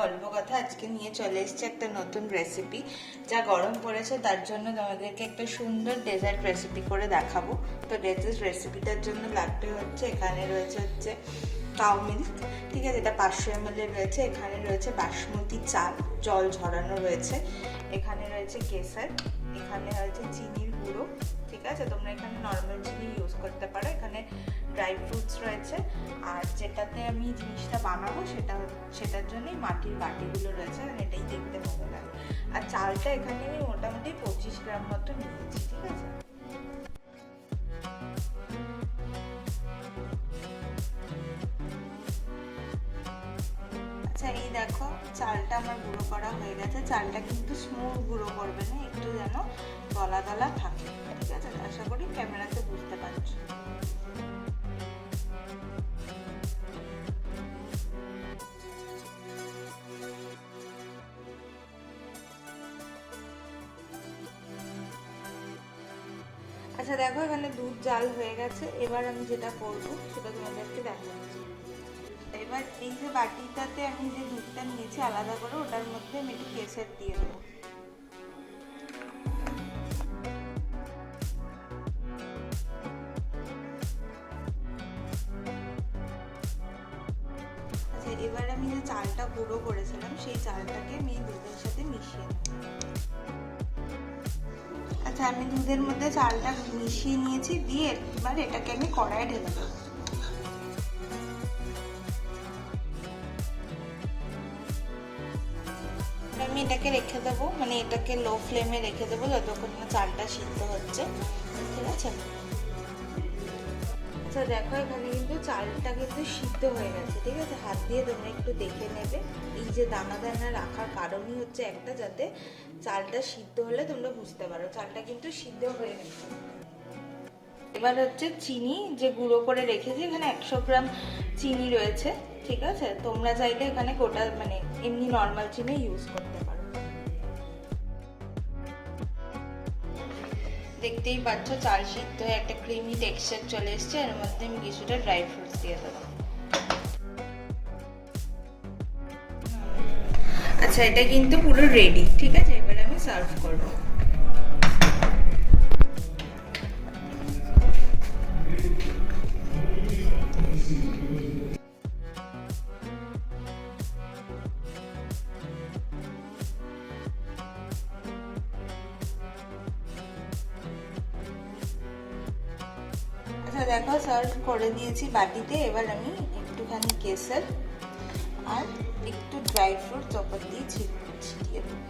গল্প কথা আজকে নিয়ে চলে এসেছে একটা নতুন রেসিপি। যা গরম পড়েছে তার জন্য তোমাদেরকে একটা সুন্দর ডেজার্ট রেসিপি করে দেখাবো। তো ডেজার্ট রেসিপিটার জন্য লাগবে হচ্ছে, এখানে রয়েছে কাউ মিল্ক, ঠিক আছে, এটা 500 ml রয়েছে। এখানে রয়েছে বাসমতি চাল, জল ঝরানো রয়েছে। এখানে রয়েছে কেসার, এখানে রয়েছে চিনির গুঁড়ো, ঠিক আছে, তোমরা এখানে নর্মাল চিনি ইউজ করতে পারো। এখানে ড্রাই ফ্রুটস রয়েছে, আর যেটাতে আমি জিনিসটা বানাবো সেটার জন্যই মাটির বাটিগুলো রয়েছে, আর এটাই দেখতে ভালো লাগে। আর চালটা এখানে আমি মোটামুটি 25 গ্রাম মতো নিয়েছি, ঠিক আছে। আচ্ছা, এই দেখো চালটা আমার গুঁড়ো করা হয়ে গেছে। চালটা কিন্তু স্মুথ গুঁড়ো করবে না, একটু যেন দলা দলা থাকে, ঠিক আছে। আশা করি ক্যামেরাতে বুঝতে পারছো। আচ্ছা দেখো, এখানে দুধ জাল হয়ে গেছে। এবার আমি যেটা করবো সেটা তোমাদেরকে দেখাচ্ছি। এবার এই যে বাটিটাতে আমি যে দুধটা নিয়েছি আলাদা করে, ওটার মধ্যে আমি একটু কেশর দিয়ে দেবো। আচ্ছা, এবার আমি যে চালটা গুঁড়ো করেছিলাম সেই চালটাকে আমি দুধের সাথে মিশিয়ে নেব। আচ্ছা, আমি দুধের মধ্যে চালটা মিশিয়ে নিয়েছি, দিয়ে এবার এটাকে আমি কড়াইয়ে ঢেলে দেবো। আমি এটাকে রেখে দেবো, মানে এটাকে লো ফ্লেমে রেখে দেবো যতক্ষণ না চালটা সিদ্ধ হচ্ছে, ঠিক আছে। আচ্ছা দেখো, এখানে কিন্তু চালটা কিন্তু সিদ্ধ হয়ে গেছে, ঠিক আছে। হাত দিয়ে তোমরা একটু দেখে নেবে। এই যে দানা দানা রাখার কারণই হচ্ছে একটা, যাতে চালটা সিদ্ধ হলে তোমরা বুঝতে পারো চালটা কিন্তু সিদ্ধ হয়ে গেছে। এবার হচ্ছে চিনি যে গুঁড়ো করে রেখেছি, এখানে 100 গ্রাম চিনি রয়েছে, ঠিক আছে। তোমরা চাইলে এখানে গোটা মানে এমনি নর্মাল চিনি ইউজ করতে পারো। দেখতেই পাচ্ছ চাল সিদ্ধ হয়ে একটা ক্রিমি টেক্সচার চলে এসছে। এর মধ্যে আমি কিছুটা ড্রাই ফ্রুটস দিয়ে দেবো। আচ্ছা, এটা কিন্তু পুরো রেডি, ঠিক আছে। এবার আমি সার্ভ করবো। আচ্ছা দেখো, সার্ভ করে দিয়েছি বাটিতে। এবার আমি একটুখানি কেসার আর একটু ড্রাই ফ্রুট চপার দিয়ে ছিটিয়ে দেবো।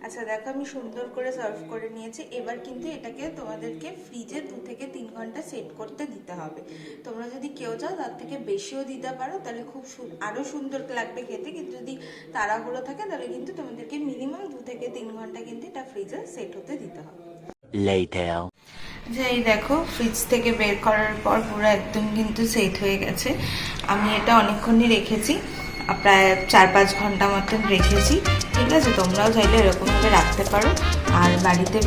আচ্ছা দেখো, আমি সুন্দর করে সার্ভ করে নিয়েছি। এবার কিন্তু এটাকে তোমাদেরকে ফ্রিজে 2 থেকে 3 ঘন্টা সেট করতে দিতে হবে। তোমরা যদি কেউ চাও তার থেকে বেশিও দিতে পারো, তাহলে খুব আরও সুন্দর লাগবে খেতে। কিন্তু যদি তাড়াহুড়ো থাকে তাহলে কিন্তু তোমাদেরকে মিনিমাম 2 থেকে 3 ঘন্টা কিন্তু এটা ফ্রিজে সেট হতে দিতে হবে। এই দেখো, ফ্রিজ থেকে বের করার পর পুরো একদম কিন্তু সেট হয়ে গেছে। আমি এটা অনেকক্ষণই রেখেছি, প্রায় 4-5 ঘন্টা মতন রেখেছি, ঠিক আছে। তোমরাও চাইলে এরকমভাবে রাখতে পারো আর বাড়িতে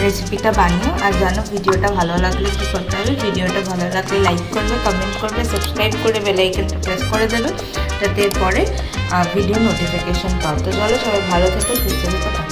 রেসিপিটা বানিও। আর জানো, ভিডিওটা ভালো লাগলে কী করতে হবে, ভিডিওটা ভালো লাগলে লাইক করবে, কমেন্ট করবে, সাবস্ক্রাইব করে বেল আইকনটা প্রেস করে দেবে, যাতে এরপরে ভিডিও নোটিফিকেশন পাও। তো চলো, সবাই ভালো থেকো, সুস্থ থেকো।